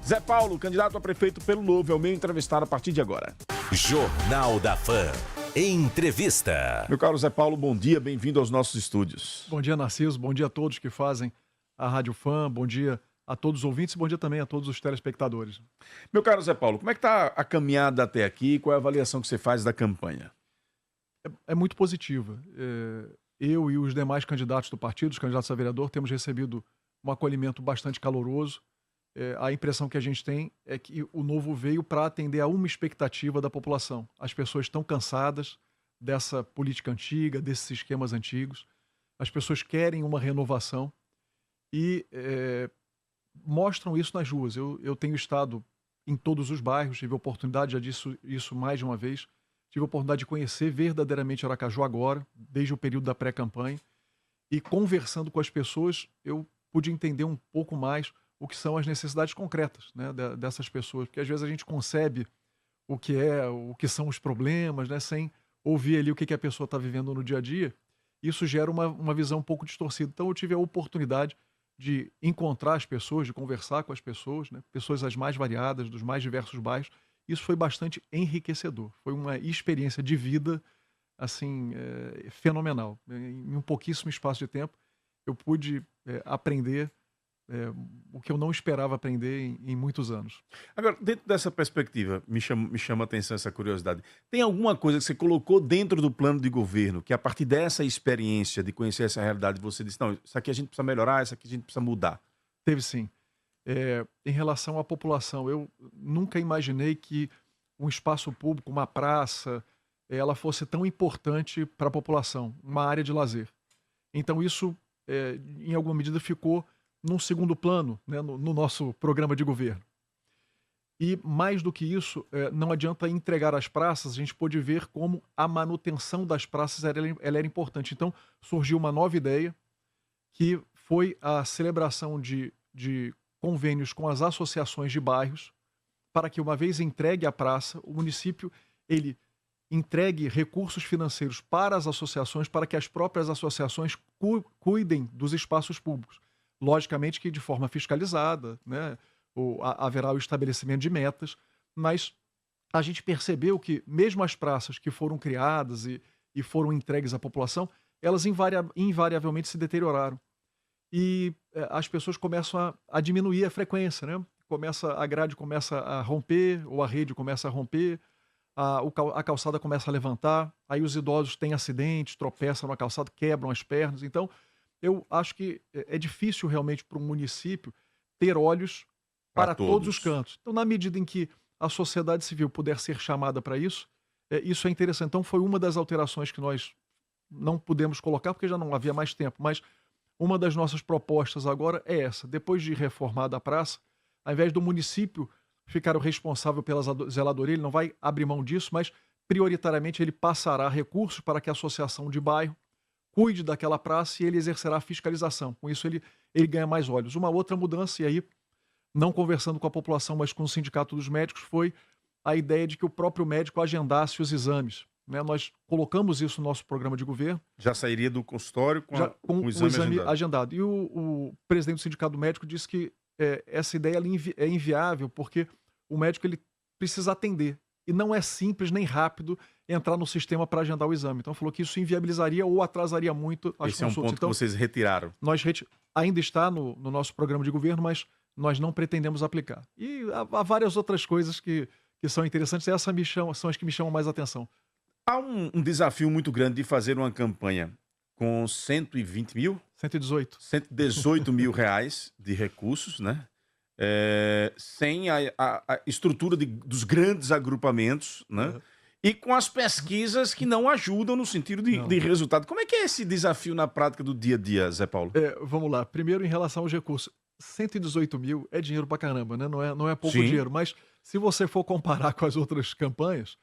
Zé Paulo, candidato a prefeito pelo Novo, é o meu entrevistado a partir de agora. Jornal da Fã. Entrevista. Meu caro Zé Paulo, bom dia, bem-vindo aos nossos estúdios. Bom dia, Narciso. Bom dia a todos que fazem a Rádio Fã. Bom dia a todos os ouvintes e bom dia também a todos os telespectadores. Meu caro Zé Paulo, como é que está a caminhada até aqui? Qual é a avaliação que você faz da campanha? É muito positiva. Eu e os demais candidatos do partido, os candidatos a vereador, temos recebido um acolhimento bastante caloroso. A impressão que a gente tem é que o Novo veio para atender a uma expectativa da população. As pessoas estão cansadas dessa política antiga, desses esquemas antigos. As pessoas querem uma renovação e mostram isso nas ruas. Eu tenho estado em todos os bairros, tive a oportunidade, já disse isso mais de uma vez, tive a oportunidade de conhecer verdadeiramente Aracaju agora, desde o período da pré-campanha, e conversando com as pessoas, eu pude entender um pouco mais o que são as necessidades concretas, né, dessas pessoas, porque às vezes a gente concebe o que são os problemas, né, sem ouvir ali o que a pessoa está vivendo no dia a dia. Isso gera uma visão um pouco distorcida. Então eu tive a oportunidade de encontrar as pessoas, de conversar com as pessoas, né, pessoas as mais variadas, dos mais diversos bairros. Isso foi bastante enriquecedor. Foi uma experiência de vida assim, fenomenal. Em um pouquíssimo espaço de tempo, eu pude aprender o que eu não esperava aprender em muitos anos. Agora, dentro dessa perspectiva, me chama a atenção essa curiosidade. Tem alguma coisa que você colocou dentro do plano de governo, que a partir dessa experiência de conhecer essa realidade, você disse, não, isso aqui a gente precisa melhorar, isso aqui a gente precisa mudar? Teve sim. Em relação à população, eu nunca imaginei que um espaço público, uma praça, ela fosse tão importante para a população, uma área de lazer. Então isso, em alguma medida, ficou num segundo plano, né, no nosso programa de governo. E mais do que isso, não adianta entregar as praças, a gente pôde ver como a manutenção das praças ela era importante. Então surgiu uma nova ideia, que foi a celebração de convênios com as associações de bairros, para que, uma vez entregue a praça, o município ele entregue recursos financeiros para as associações, para que as próprias associações cuidem dos espaços públicos. Logicamente que de forma fiscalizada, né, haverá o estabelecimento de metas, mas a gente percebeu que mesmo as praças que foram criadas e foram entregues à população, elas invariavelmente se deterioraram. E as pessoas começam a diminuir a frequência, né? A grade começa a romper, ou a rede começa a romper, a calçada começa a levantar, aí os idosos têm acidentes, tropeçam na calçada, quebram as pernas. Então, eu acho que é difícil realmente para um município ter olhos para todos os cantos. Então, na medida em que a sociedade civil puder ser chamada para isso, isso é interessante. Então, foi uma das alterações que nós não pudemos colocar, porque já não havia mais tempo, mas uma das nossas propostas agora é essa. Depois de reformada a praça, ao invés do município ficar o responsável pela zeladoria, ele não vai abrir mão disso, mas prioritariamente ele passará recursos para que a associação de bairro cuide daquela praça e ele exercerá a fiscalização. Com isso, ele ganha mais olhos. Uma outra mudança, e aí, não conversando com a população, mas com o Sindicato dos Médicos, foi a ideia de que o próprio médico agendasse os exames. Né? Nós colocamos isso no nosso programa de governo. Já sairia do consultório com o exame agendado. E o presidente do Sindicato Médico disse que essa ideia é inviável, porque o médico ele precisa atender. E não é simples nem rápido entrar no sistema para agendar o exame. Então falou que isso inviabilizaria ou atrasaria muito as consultas. Esse é um ponto então, que vocês retiraram. Ainda está no nosso programa de governo, mas nós não pretendemos aplicar. E há várias outras coisas que são interessantes, e essas são as que me chamam mais atenção. Há um desafio muito grande de fazer uma campanha com 120 mil? 118. 118 mil reais de recursos, né? Sem a estrutura dos grandes agrupamentos, né? Uhum. E com as pesquisas que não ajudam no sentido de resultado. Como é que é esse desafio na prática do dia a dia, Zé Paulo? Vamos lá. Primeiro, em relação aos recursos. 118 mil é dinheiro pra caramba, né? Não é pouco dinheiro. Mas se você for comparar com as outras campanhas,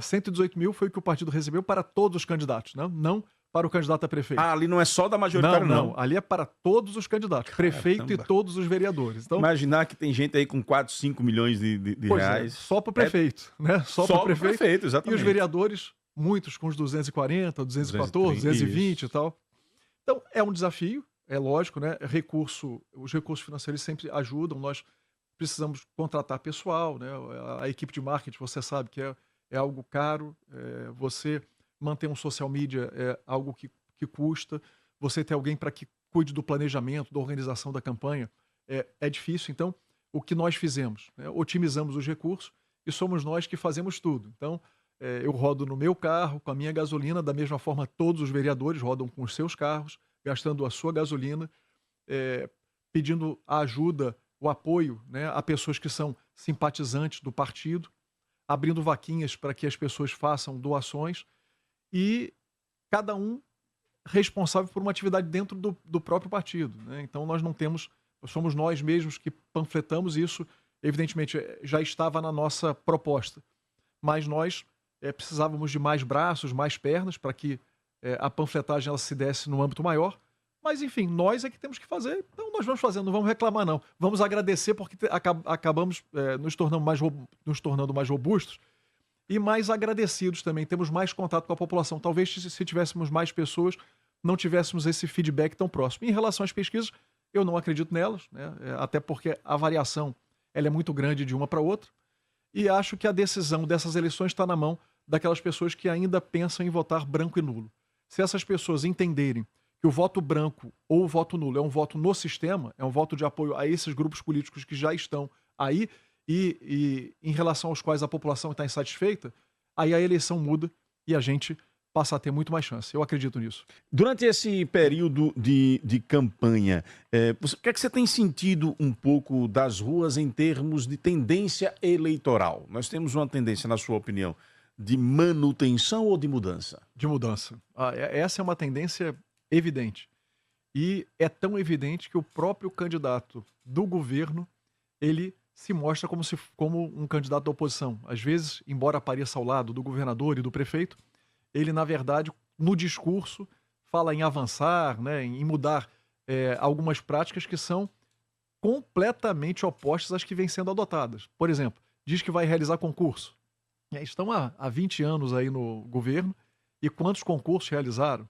118 mil foi o que o partido recebeu para todos os candidatos, né? Não para o candidato a prefeito. Ali não é só da majoritária, não. Ali é para todos os candidatos, prefeito e todos os vereadores. Então, imaginar que tem gente aí com 4, 5 milhões de reais. Só para o prefeito, né? Só para o prefeito, exatamente. E os vereadores, muitos com os 240, 214, 220 e tal. Então, é um desafio, é lógico, né? Os recursos financeiros sempre ajudam. Nós precisamos contratar pessoal, né? A equipe de marketing, você sabe que é algo caro, você manter um social media é algo que custa, você ter alguém para que cuide do planejamento, da organização da campanha, é difícil. Então, o que nós fizemos? Né? Otimizamos os recursos e somos nós que fazemos tudo. Então, eu rodo no meu carro, com a minha gasolina, da mesma forma todos os vereadores rodam com os seus carros, gastando a sua gasolina, pedindo a ajuda, o apoio, né, a pessoas que são simpatizantes do partido, abrindo vaquinhas para que as pessoas façam doações e cada um responsável por uma atividade dentro do próprio partido. Né? Então somos nós mesmos que panfletamos isso, evidentemente já estava na nossa proposta, mas nós precisávamos de mais braços, mais pernas para que a panfletagem ela se desse no âmbito maior. Mas, enfim, nós é que temos que fazer, então nós vamos fazer, não vamos reclamar, não. Vamos agradecer porque acabamos nos tornando mais robustos e mais agradecidos também. Temos mais contato com a população. Talvez se tivéssemos mais pessoas, não tivéssemos esse feedback tão próximo. Em relação às pesquisas, eu não acredito nelas, né? Até porque a variação ela é muito grande de uma para outra. E acho que a decisão dessas eleições está na mão daquelas pessoas que ainda pensam em votar branco e nulo. Se essas pessoas entenderem que o voto branco ou o voto nulo é um voto no sistema, é um voto de apoio a esses grupos políticos que já estão aí e em relação aos quais a população está insatisfeita, aí a eleição muda e a gente passa a ter muito mais chance. Eu acredito nisso. Durante esse período de campanha, o que é que você tem sentido um pouco das ruas em termos de tendência eleitoral? Nós temos uma tendência, na sua opinião, de manutenção ou de mudança? De mudança. Essa é uma tendência evidente. E é tão evidente que o próprio candidato do governo, ele se mostra como um candidato da oposição. Às vezes, embora apareça ao lado do governador e do prefeito, ele, na verdade, no discurso, fala em avançar, né, em mudar algumas práticas que são completamente opostas às que vêm sendo adotadas. Por exemplo, diz que vai realizar concurso. Estão há 20 anos aí no governo, e quantos concursos realizaram?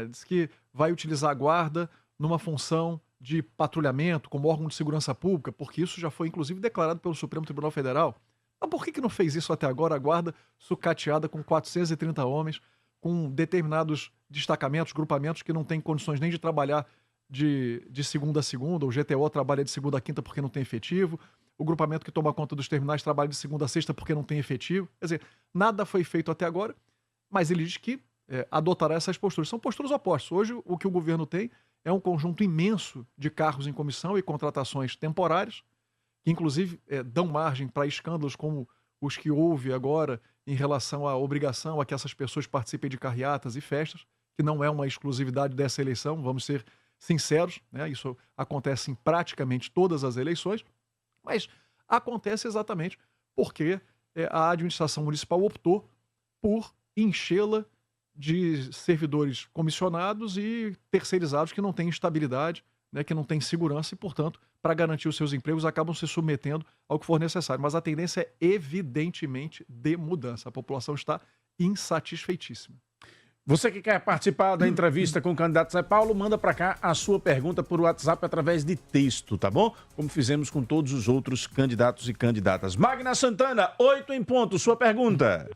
Diz que vai utilizar a guarda numa função de patrulhamento, como órgão de segurança pública, porque isso já foi, inclusive, declarado pelo Supremo Tribunal Federal. Mas por que não fez isso até agora? A guarda sucateada com 430 homens, com determinados destacamentos, grupamentos que não têm condições nem de trabalhar de segunda a segunda, o GTO trabalha de segunda a quinta porque não tem efetivo, o grupamento que toma conta dos terminais trabalha de segunda a sexta porque não tem efetivo. Quer dizer, nada foi feito até agora, mas ele diz que adotará essas posturas. São posturas opostas. Hoje, o que o governo tem é um conjunto imenso de cargos em comissão e contratações temporárias, que inclusive dão margem para escândalos como os que houve agora em relação à obrigação a que essas pessoas participem de carreatas e festas, que não é uma exclusividade dessa eleição, vamos ser sinceros, né? Isso acontece em praticamente todas as eleições, mas acontece exatamente porque a administração municipal optou por enchê-la de servidores comissionados e terceirizados que não têm estabilidade, né, que não têm segurança e, portanto, para garantir os seus empregos, acabam se submetendo ao que for necessário. Mas a tendência é evidentemente de mudança. A população está insatisfeitíssima. Você que quer participar da entrevista com o candidato Zé Paulo, manda para cá a sua pergunta por WhatsApp através de texto, tá bom? Como fizemos com todos os outros candidatos e candidatas. Magna Santana, 8 em ponto, sua pergunta.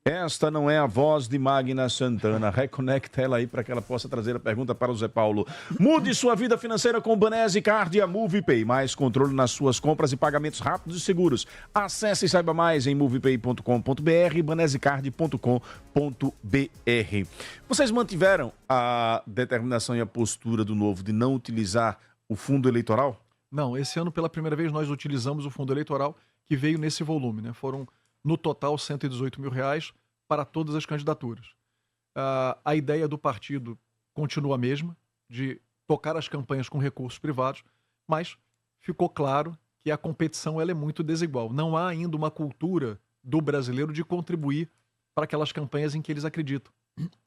Esta não é a voz de Magna Santana. Reconecta ela aí para que ela possa trazer a pergunta para o Zé Paulo. Mude sua vida financeira com o Banese Card e a MovePay. Mais controle nas suas compras e pagamentos rápidos e seguros. Acesse e saiba mais em movepay.com.br e banesecard.com.br. Vocês mantiveram a determinação e a postura do Novo de não utilizar o fundo eleitoral? Não, esse ano pela primeira vez nós utilizamos o fundo eleitoral que veio nesse volume, né? Foram no total, R$118 mil para todas as candidaturas. A ideia do partido continua a mesma, de tocar as campanhas com recursos privados, mas ficou claro que a competição ela é muito desigual. Não há ainda uma cultura do brasileiro de contribuir para aquelas campanhas em que eles acreditam.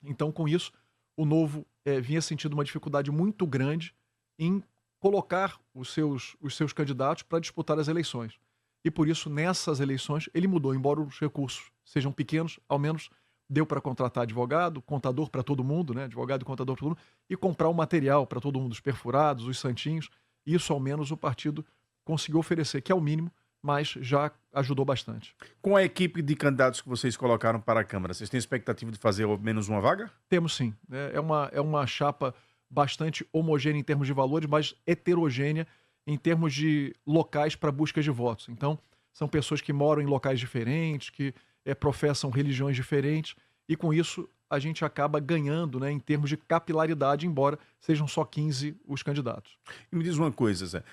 Então, com isso, o Novo vinha sentindo uma dificuldade muito grande em colocar os seus candidatos para disputar as eleições. E por isso, nessas eleições, ele mudou. Embora os recursos sejam pequenos, ao menos deu para contratar advogado, contador para todo mundo, né? Advogado e contador para todo mundo, e comprar o material para todo mundo, os perfurados, os santinhos. Isso, ao menos, o partido conseguiu oferecer, que é o mínimo, mas já ajudou bastante. Com a equipe de candidatos que vocês colocaram para a Câmara, vocês têm expectativa de fazer ao menos uma vaga? Temos sim. É uma chapa bastante homogênea em termos de valores, mas heterogênea em termos de locais para busca de votos. Então, são pessoas que moram em locais diferentes, que professam religiões diferentes, e com isso a gente acaba ganhando, né, em termos de capilaridade, embora sejam só 15 os candidatos. E me diz uma coisa, Zé,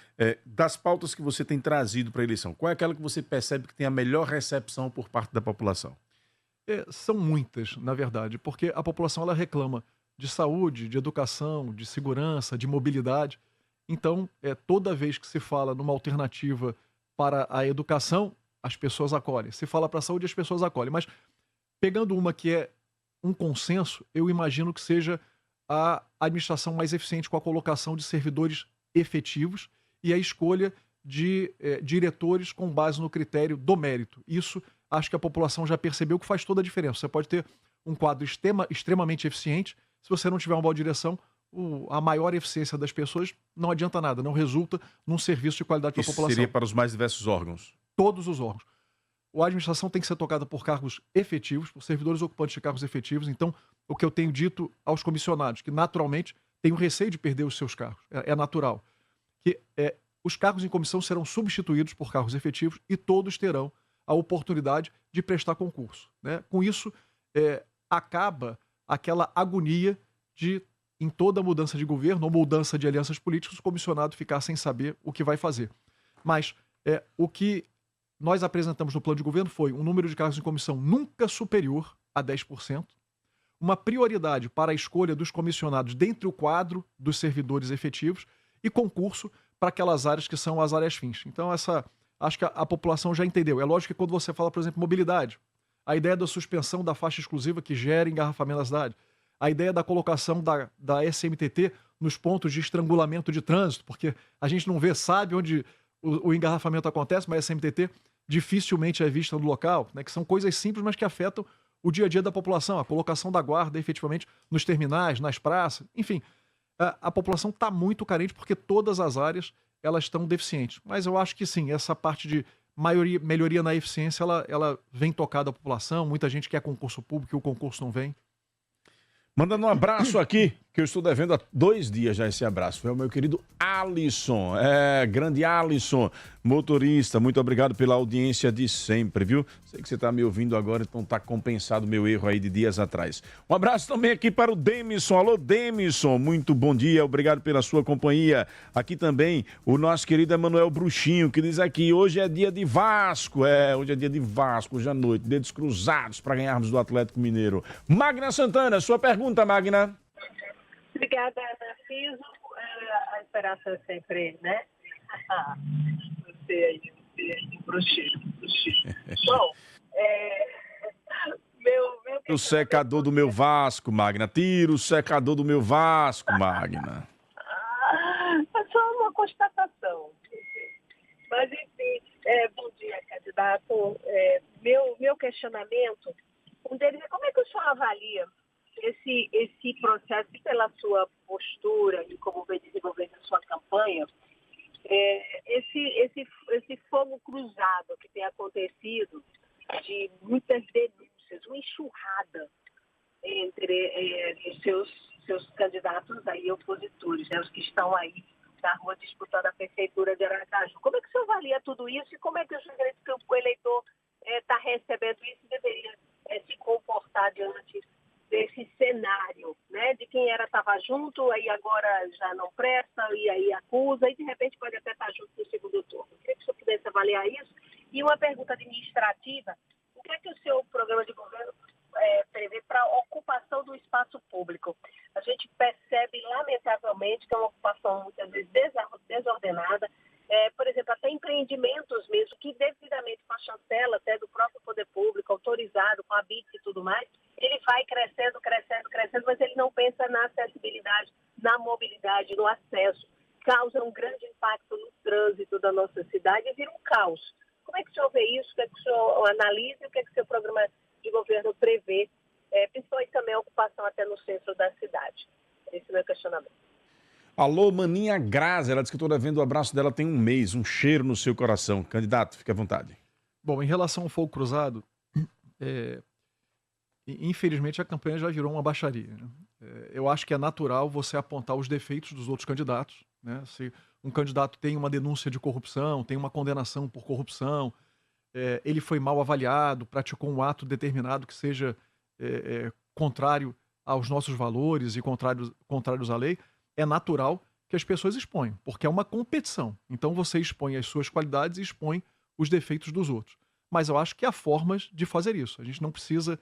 das pautas que você tem trazido para a eleição, qual é aquela que você percebe que tem a melhor recepção por parte da população? São muitas, na verdade, porque a população ela reclama de saúde, de educação, de segurança, de mobilidade. Então, toda vez que se fala numa alternativa para a educação, as pessoas acolhem. Se fala para a saúde, as pessoas acolhem. Mas, pegando uma que é um consenso, eu imagino que seja a administração mais eficiente com a colocação de servidores efetivos e a escolha de diretores com base no critério do mérito. Isso, acho que a população já percebeu que faz toda a diferença. Você pode ter um quadro extremamente eficiente, se você não tiver uma boa direção, a maior eficiência das pessoas não adianta nada, não resulta num serviço de qualidade para a população. Isso seria para os mais diversos órgãos? Todos os órgãos. A administração tem que ser tocada por cargos efetivos, por servidores ocupantes de cargos efetivos. Então, o que eu tenho dito aos comissionados, que naturalmente têm o receio de perder os seus cargos, é natural, que os cargos em comissão serão substituídos por cargos efetivos e todos terão a oportunidade de prestar concurso, né? Com isso, acaba aquela agonia de, em toda mudança de governo ou mudança de alianças políticas, o comissionado ficar sem saber o que vai fazer. Mas o que nós apresentamos no plano de governo foi um número de cargos em comissão nunca superior a 10%, uma prioridade para a escolha dos comissionados dentre o quadro dos servidores efetivos e concurso para aquelas áreas que são as áreas fins. Então, acho que a população já entendeu. É lógico que quando você fala, por exemplo, mobilidade, a ideia da suspensão da faixa exclusiva que gera engarrafamento da cidade, a ideia da colocação da SMTT nos pontos de estrangulamento de trânsito, porque a gente não sabe onde o engarrafamento acontece, mas a SMTT dificilmente é vista no local, né, que são coisas simples, mas que afetam o dia a dia da população, a colocação da guarda efetivamente nos terminais, nas praças, enfim, a população está muito carente porque todas as áreas elas estão deficientes. Mas eu acho que sim, essa parte de melhoria na eficiência, ela vem tocada à população, muita gente quer concurso público e o concurso não vem. Mandando um abraço aqui, que eu estou devendo há 2 dias já esse abraço. Foi o meu querido Alisson, grande Alisson, motorista. Muito obrigado pela audiência de sempre, viu? Sei que você está me ouvindo agora, então está compensado o meu erro aí de dias atrás. Um abraço também aqui para o Demison. Alô, Demison, muito bom dia, obrigado pela sua companhia. Aqui também o nosso querido Emanuel Bruxinho, que diz aqui, hoje é dia de Vasco. Hoje é dia de Vasco, hoje à noite, dedos cruzados para ganharmos do Atlético Mineiro. Magna Santana, sua pergunta, Magna. Obrigada, Narciso. A esperança é sempre, né? Você aí, bruxinho. Bom, O secador do meu Vasco, Magna. Tira o secador do meu Vasco, Magna. É só uma constatação. Mas, enfim, bom dia, candidato. Meu questionamento, um deles é como é que o senhor avalia esse processo pela sua postura e como vem desenvolvendo a sua campanha, esse fogo cruzado que tem acontecido de muitas denúncias, uma enxurrada entre os seus candidatos aí opositores, né, os que estão aí na rua disputando a prefeitura de Aracaju. Como é que o senhor avalia tudo isso e como é que o senhor acredita que o eleitor está recebendo isso e deveria se comportar diante desse cenário, né, de quem estava junto, aí agora já não presta, e aí acusa, e de repente pode até estar junto no segundo turno. Eu queria que o senhor pudesse avaliar isso. E uma pergunta administrativa, o que é que o seu programa de governo prevê para a ocupação do espaço público? A gente percebe, lamentavelmente, que é uma ocupação muitas vezes desordenada, por exemplo, até empreendimentos mesmo, que devidamente com a chancela até do próprio poder público, autorizado, com a BIT e tudo mais, ele vai crescendo, mas ele não pensa na acessibilidade, na mobilidade, no acesso. Causa um grande impacto no trânsito da nossa cidade e vira um caos. Como é que o senhor vê isso? O que é que o senhor analisa e o que é que o seu programa de governo prevê, principalmente também a ocupação até no centro da cidade? Esse é o meu questionamento. Alô, Maninha Grazi, ela disse que eu tô devendo o abraço dela tem um mês, um cheiro no seu coração. Candidato, fique à vontade. Bom, em relação ao fogo cruzado, infelizmente a campanha já virou uma baixaria, né? Eu acho que é natural você apontar os defeitos dos outros candidatos, né? Se um candidato tem uma denúncia de corrupção, tem uma condenação por corrupção, ele foi mal avaliado, praticou um ato determinado que seja contrário aos nossos valores e contrários à lei, é natural que as pessoas exponham, porque é uma competição. Então você expõe as suas qualidades e expõe os defeitos dos outros. Mas eu acho que há formas de fazer isso. A gente não precisa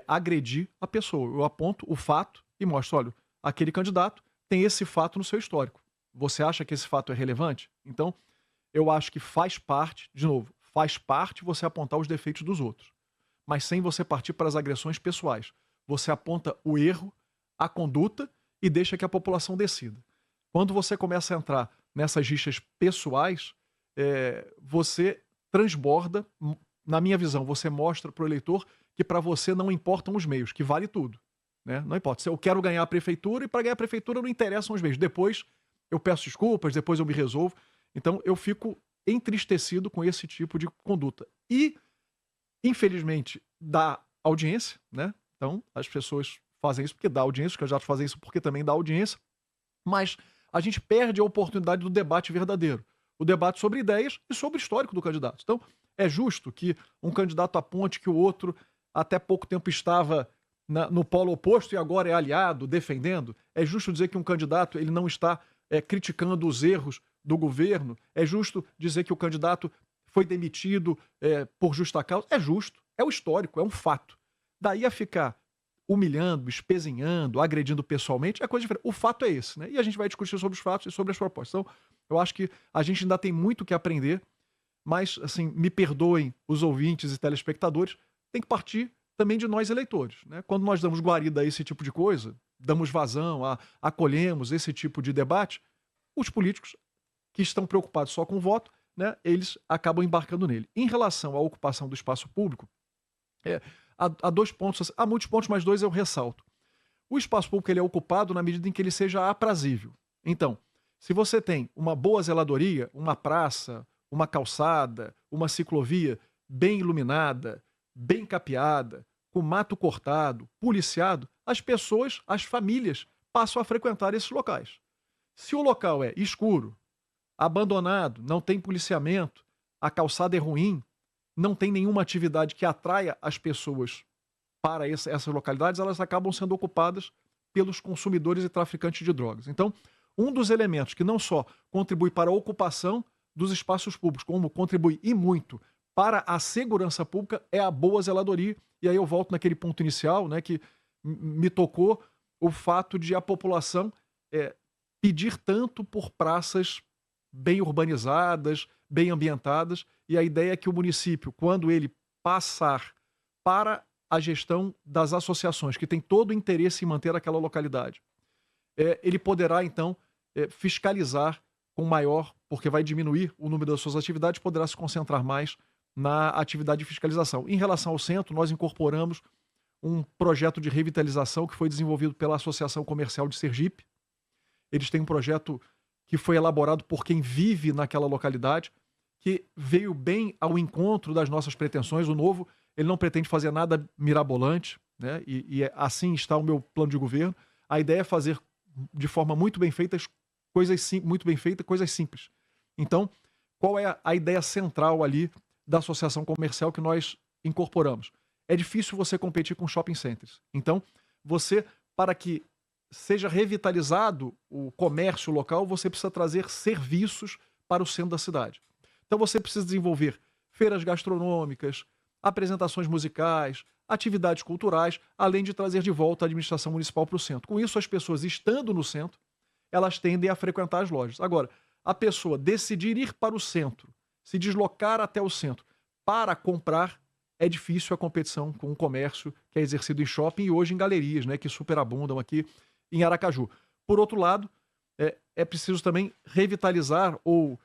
agredir a pessoa. Eu aponto o fato e mostro, olha, aquele candidato tem esse fato no seu histórico. Você acha que esse fato é relevante? Então, eu acho que faz parte, de novo, faz parte você apontar os defeitos dos outros, mas sem você partir para as agressões pessoais. Você aponta o erro, a conduta e deixa que a população decida. Quando você começa a entrar nessas rixas pessoais, você transborda, na minha visão, você mostra para o eleitor que para você não importam os meios, que vale tudo, né? Não importa. Se eu quero ganhar a prefeitura e para ganhar a prefeitura não interessam os meios. Depois eu peço desculpas, depois eu me resolvo. Então eu fico entristecido com esse tipo de conduta. E, infelizmente, dá audiência, né? Então as pessoas fazem isso porque dá audiência, os candidatos fazem isso porque também dá audiência, mas a gente perde a oportunidade do debate verdadeiro. O debate sobre ideias e sobre o histórico do candidato. Então, é justo que um candidato aponte que o outro até pouco tempo estava no polo oposto e agora é aliado, defendendo? É justo dizer que um candidato ele não está criticando os erros do governo? É justo dizer que o candidato foi demitido por justa causa? É justo, é o histórico, é um fato. Daí a ficar humilhando, espezinhando, agredindo pessoalmente, é coisa diferente. O fato é esse, né? E a gente vai discutir sobre os fatos e sobre as propostas. Então, eu acho que a gente ainda tem muito que aprender, mas, assim, me perdoem os ouvintes e telespectadores, tem que partir também de nós eleitores, né? Quando nós damos guarida a esse tipo de coisa, damos vazão, acolhemos esse tipo de debate, os políticos que estão preocupados só com o voto, né, eles acabam embarcando nele. Em relação à ocupação do espaço público, há 2 pontos, há muitos pontos, mas 2 eu ressalto. O espaço público ele é ocupado na medida em que ele seja aprazível. Então, se você tem uma boa zeladoria, uma praça, uma calçada, uma ciclovia bem iluminada, bem capeada, com mato cortado, policiado, as pessoas, as famílias, passam a frequentar esses locais. Se o local é escuro, abandonado, não tem policiamento, a calçada é ruim, não tem nenhuma atividade que atraia as pessoas para essas localidades, elas acabam sendo ocupadas pelos consumidores e traficantes de drogas. Então, um dos elementos que não só contribui para a ocupação dos espaços públicos, como contribui e muito para a segurança pública, é a boa zeladoria. E aí eu volto naquele ponto inicial, né, que me tocou o fato de a população pedir tanto por praças bem urbanizadas, bem ambientadas, e a ideia é que o município, quando ele passar para a gestão das associações, que tem todo o interesse em manter aquela localidade, ele poderá, então, fiscalizar com maior, porque vai diminuir o número das suas atividades, poderá se concentrar mais na atividade de fiscalização. Em relação ao centro, nós incorporamos um projeto de revitalização que foi desenvolvido pela Associação Comercial de Sergipe. Eles têm um projeto que foi elaborado por quem vive naquela localidade, que veio bem ao encontro das nossas pretensões. O novo, ele não pretende fazer nada mirabolante, né? E assim está o meu plano de governo. A ideia é fazer de forma muito bem feita coisas simples. Então, qual é a ideia central ali da associação comercial que nós incorporamos? É difícil você competir com shopping centers. Então, você, para que seja revitalizado o comércio local, você precisa trazer serviços para o centro da cidade. Então você precisa desenvolver feiras gastronômicas, apresentações musicais, atividades culturais, além de trazer de volta a administração municipal para o centro. Com isso, as pessoas estando no centro, elas tendem a frequentar as lojas. Agora, a pessoa decidir ir para o centro, se deslocar até o centro para comprar, é difícil a competição com o comércio que é exercido em shopping e hoje em galerias, né, que superabundam aqui em Aracaju. Por outro lado, é preciso também revitalizar ou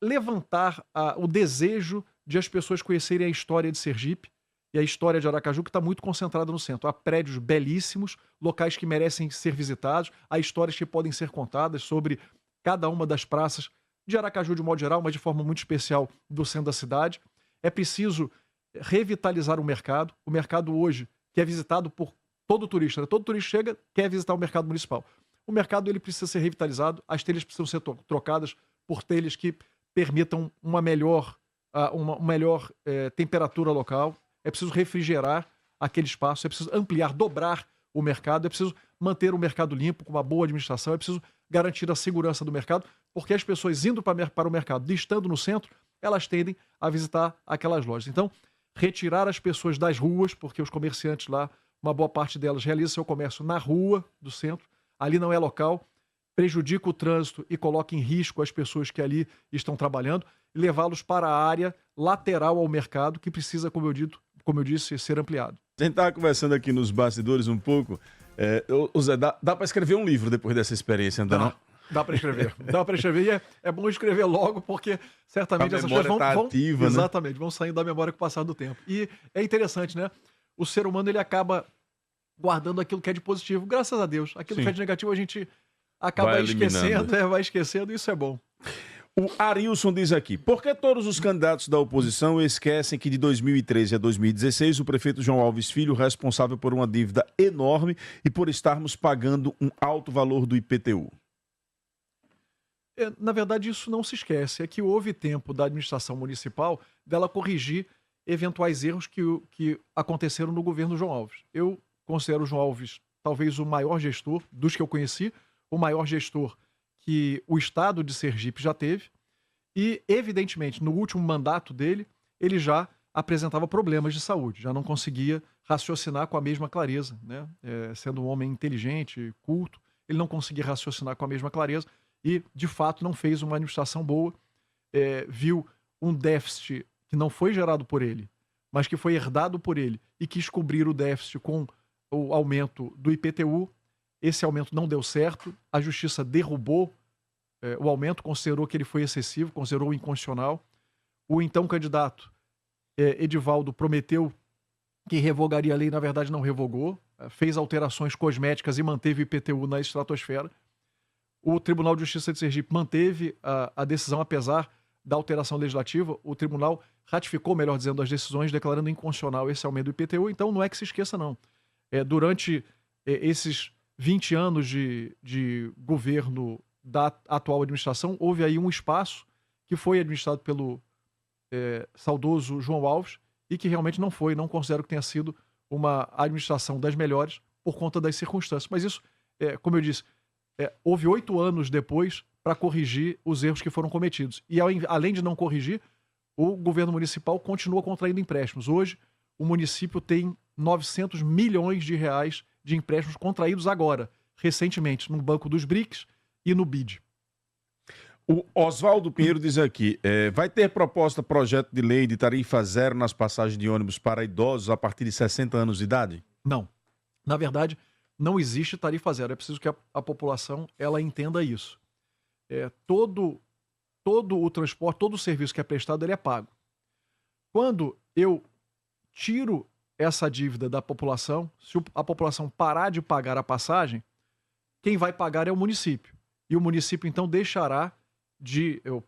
levantar o desejo de as pessoas conhecerem a história de Sergipe. e a história de Aracaju que está muito concentrada no centro. Há prédios belíssimos, locais que merecem ser visitados, há histórias que podem ser contadas sobre cada uma das praças de Aracaju de modo geral, mas de forma muito especial do centro da cidade. É preciso revitalizar o mercado. O mercado hoje, que é visitado por todo turista, né? Todo turista chega, quer visitar o mercado municipal. O mercado ele precisa ser revitalizado, as telhas precisam ser trocadas por telhas que permitam uma melhor temperatura local. É preciso refrigerar aquele espaço, é preciso ampliar, dobrar o mercado, é preciso manter o mercado limpo, com uma boa administração, é preciso garantir a segurança do mercado, porque as pessoas indo para o mercado e estando no centro, elas tendem a visitar aquelas lojas. Então, retirar as pessoas das ruas, porque os comerciantes lá, uma boa parte delas realiza seu comércio na rua do centro, ali não é local, prejudica o trânsito e coloca em risco as pessoas que ali estão trabalhando, e levá-los para a área lateral ao mercado, que precisa, como eu disse, ser ampliado. A gente estava conversando aqui nos bastidores um pouco. Zé, dá para escrever um livro depois dessa experiência, não? Dá para escrever. Dá para escrever e é bom escrever logo, porque certamente essas coisas vão ativa, né? Exatamente, vão saindo da memória com o passar do tempo. E é interessante, né? O ser humano ele acaba guardando aquilo que é de positivo, graças a Deus. Aquilo que é de negativo a gente acaba esquecendo, vai esquecendo, e isso é bom. O Arilson diz aqui: por que todos os candidatos da oposição esquecem que de 2013 a 2016 o prefeito João Alves Filho responsável por uma dívida enorme e por estarmos pagando um alto valor do IPTU? Na verdade, isso não se esquece. É que houve tempo da administração municipal dela corrigir eventuais erros que aconteceram no governo João Alves. Eu considero o João Alves talvez o maior gestor dos que eu conheci, o maior gestor que o estado de Sergipe já teve, e, evidentemente, no último mandato dele, ele já apresentava problemas de saúde, já não conseguia raciocinar com a mesma clareza, né? Sendo um homem inteligente, culto, ele não conseguia raciocinar com a mesma clareza e, de fato, não fez uma administração boa, viu um déficit que não foi gerado por ele, mas que foi herdado por ele, e quis cobrir o déficit com o aumento do IPTU. Esse aumento não deu certo, a justiça derrubou o aumento, considerou que ele foi excessivo, considerou inconstitucional. O então candidato Edivaldo prometeu que revogaria a lei, na verdade não revogou, fez alterações cosméticas e manteve o IPTU na estratosfera. O Tribunal de Justiça de Sergipe manteve a decisão, apesar da alteração legislativa. O tribunal ratificou, melhor dizendo, as decisões, declarando inconstitucional esse aumento do IPTU. Então não é que se esqueça, não. Durante esses 20 anos de governo da atual administração, houve aí um espaço que foi administrado pelo saudoso João Alves e que realmente não considero que tenha sido uma administração das melhores por conta das circunstâncias. Mas isso, como eu disse, houve 8 anos depois para corrigir os erros que foram cometidos. E além de não corrigir, o governo municipal continua contraindo empréstimos. Hoje, o município tem 900 milhões de reais de empréstimos contraídos agora, recentemente, no Banco dos BRICS e no BID. O Oswaldo Pinheiro diz aqui: vai ter projeto de lei de tarifa zero nas passagens de ônibus para idosos a partir de 60 anos de idade? Não. Na verdade, não existe tarifa zero. É preciso que a população ela entenda isso. Todo o transporte, todo o serviço que é prestado, ele é pago. Quando eu tiro essa dívida da população, se a população parar de pagar a passagem, quem vai pagar é o município. E o município, então,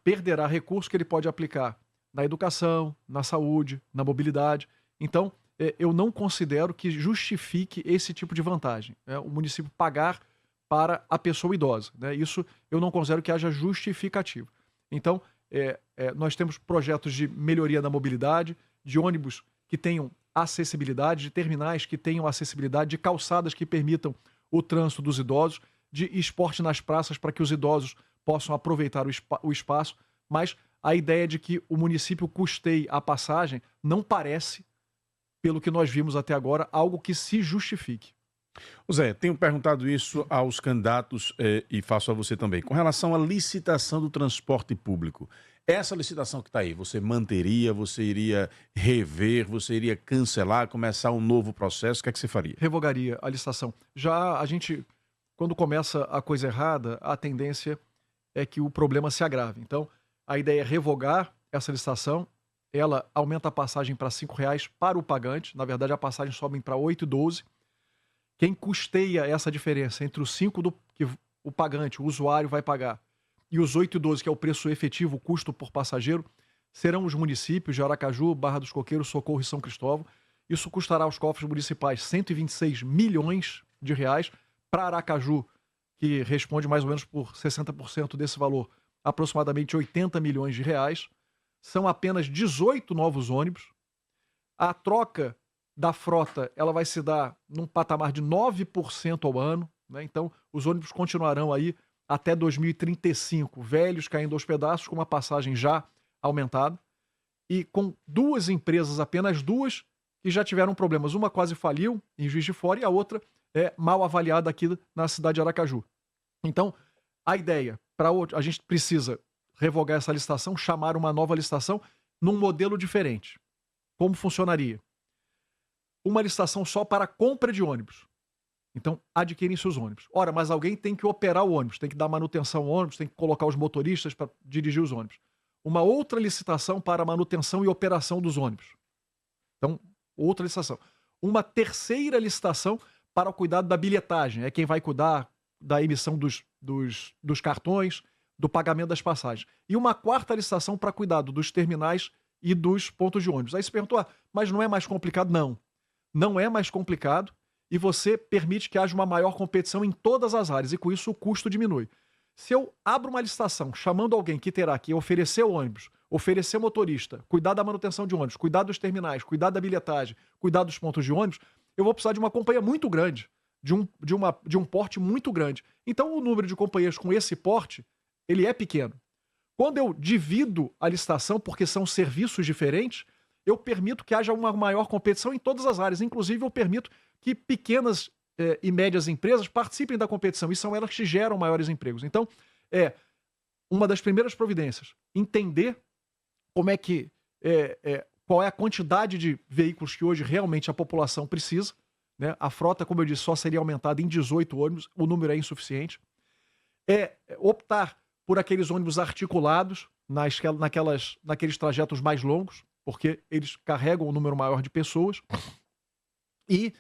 perderá recursos que ele pode aplicar na educação, na saúde, na mobilidade. Então, eu não considero que justifique esse tipo de vantagem, né? O município pagar para a pessoa idosa, né? Isso eu não considero que haja justificativo. Então, nós temos projetos de melhoria da mobilidade, de ônibus que tenham acessibilidade, de terminais que tenham acessibilidade, de calçadas que permitam o trânsito dos idosos, de esporte nas praças para que os idosos possam aproveitar o espaço, mas a ideia de que o município custeie a passagem não parece, pelo que nós vimos até agora, algo que se justifique. Zé, tenho perguntado isso aos candidatos e faço a você também. Com relação à licitação do transporte público, essa licitação que está aí, você manteria, você iria rever, você iria cancelar, começar um novo processo, o que é que você faria? Revogaria a licitação. Já a gente, quando começa a coisa errada, a tendência é que o problema se agrave. Então, a ideia é revogar essa licitação, ela aumenta a passagem para R$ 5,00 para o pagante. Na verdade, a passagem sobe para R$ 8,12. Quem custeia essa diferença entre os 5 que o pagante, o usuário, vai pagar e os 8,12, que é o preço efetivo, o custo por passageiro, serão os municípios de Aracaju, Barra dos Coqueiros, Socorro e São Cristóvão. Isso custará aos cofres municipais 126 milhões de reais. Para Aracaju, que responde mais ou menos por 60% desse valor, aproximadamente 80 milhões de reais. São apenas 18 novos ônibus. A troca da frota ela vai se dar num patamar de 9% ao ano, né? Então, os ônibus continuarão aí até 2035, velhos caindo aos pedaços, com uma passagem já aumentada. E com duas empresas, apenas duas, que já tiveram problemas. Uma quase faliu em Juiz de Fora e a outra é mal avaliada aqui na cidade de Aracaju. Então, a ideia, a gente precisa revogar essa licitação, chamar uma nova licitação num modelo diferente. Como funcionaria? Uma licitação só para compra de ônibus. Então, adquirem-se os ônibus. Ora, mas alguém tem que operar o ônibus, tem que dar manutenção ao ônibus, tem que colocar os motoristas para dirigir os ônibus. Uma outra licitação para manutenção e operação dos ônibus. Então, outra licitação. Uma terceira licitação para o cuidado da bilhetagem. É quem vai cuidar da emissão dos cartões, do pagamento das passagens. E uma quarta licitação para cuidado dos terminais e dos pontos de ônibus. Aí você perguntou, mas não é mais complicado? Não. Não é mais complicado e você permite que haja uma maior competição em todas as áreas e com isso o custo diminui. Se eu abro uma licitação chamando alguém que terá que oferecer ônibus, oferecer motorista, cuidar da manutenção de ônibus, cuidar dos terminais, cuidar da bilhetagem, cuidar dos pontos de ônibus, eu vou precisar de uma companhia muito grande, de um porte muito grande. Então o número de companhias com esse porte, ele é pequeno. Quando eu divido a licitação, porque são serviços diferentes, eu permito que haja uma maior competição em todas as áreas. Inclusive, eu permito que pequenas e médias empresas participem da competição. E são elas que geram maiores empregos. Então, uma das primeiras providências, entender como qual é a quantidade de veículos que hoje realmente a população precisa. Né? A frota, como eu disse, só seria aumentada em 18 ônibus. O número é insuficiente. Optar por aqueles ônibus articulados naqueles trajetos mais longos, porque eles carregam um número maior de pessoas, e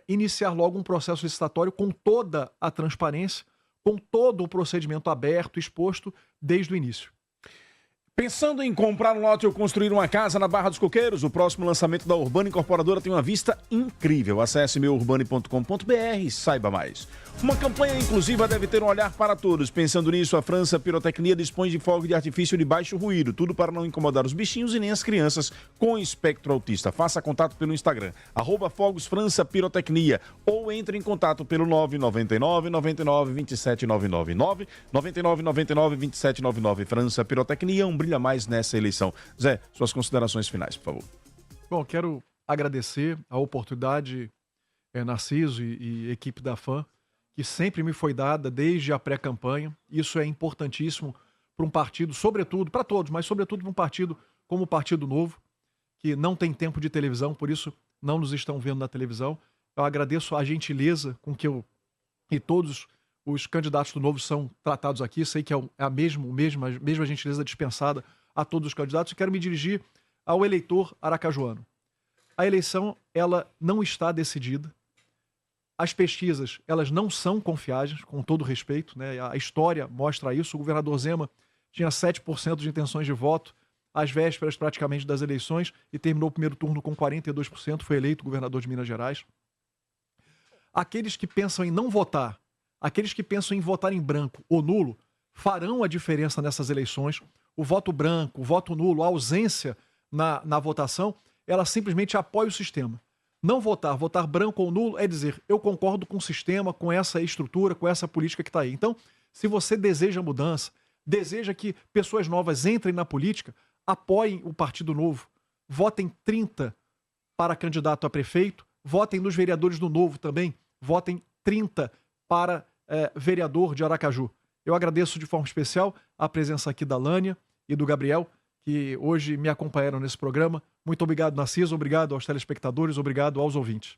iniciar logo um processo licitatório com toda a transparência, com todo o procedimento aberto, exposto desde o início. Pensando em comprar um lote ou construir uma casa na Barra dos Coqueiros, o próximo lançamento da Urbana Incorporadora tem uma vista incrível. Acesse meurbane.com.br e saiba mais. Uma campanha inclusiva deve ter um olhar para todos. Pensando nisso, a França Pirotecnia dispõe de fogo de artifício de baixo ruído, tudo para não incomodar os bichinhos e nem as crianças com espectro autista. Faça contato pelo Instagram, @fogosfrançapirotecnia, ou entre em contato pelo 999 99 27 999, 99 99 27 99. França Pirotecnia, brilha mais nessa eleição. Zé, suas considerações finais, por favor. Bom, quero agradecer a oportunidade, Narciso e equipe da FAM, que sempre me foi dada desde a pré-campanha. Isso é importantíssimo para um partido, sobretudo, para todos, mas sobretudo para um partido como o Partido Novo, que não tem tempo de televisão, por isso não nos estão vendo na televisão. Eu agradeço a gentileza com que eu e todos os candidatos do Novo são tratados aqui. Sei que é a mesma gentileza dispensada a todos os candidatos. E quero me dirigir ao eleitor aracajuano. A eleição, ela não está decidida. As pesquisas, elas não são confiáveis, com todo respeito, né? A história mostra isso. O governador Zema tinha 7% de intenções de voto às vésperas praticamente das eleições e terminou o primeiro turno com 42%, foi eleito governador de Minas Gerais. Aqueles que pensam em não votar, aqueles que pensam em votar em branco ou nulo, farão a diferença nessas eleições. O voto branco, o voto nulo, a ausência na votação, ela simplesmente apoia o sistema. Não votar branco ou nulo é dizer, eu concordo com o sistema, com essa estrutura, com essa política que está aí. Então, se você deseja mudança, deseja que pessoas novas entrem na política, apoiem o Partido Novo. Votem 30 para candidato a prefeito, votem nos vereadores do Novo também, votem 30 para vereador de Aracaju. Eu agradeço de forma especial a presença aqui da Lânia e do Gabriel, que hoje me acompanharam nesse programa. Muito obrigado, Narciso, obrigado aos telespectadores, obrigado aos ouvintes.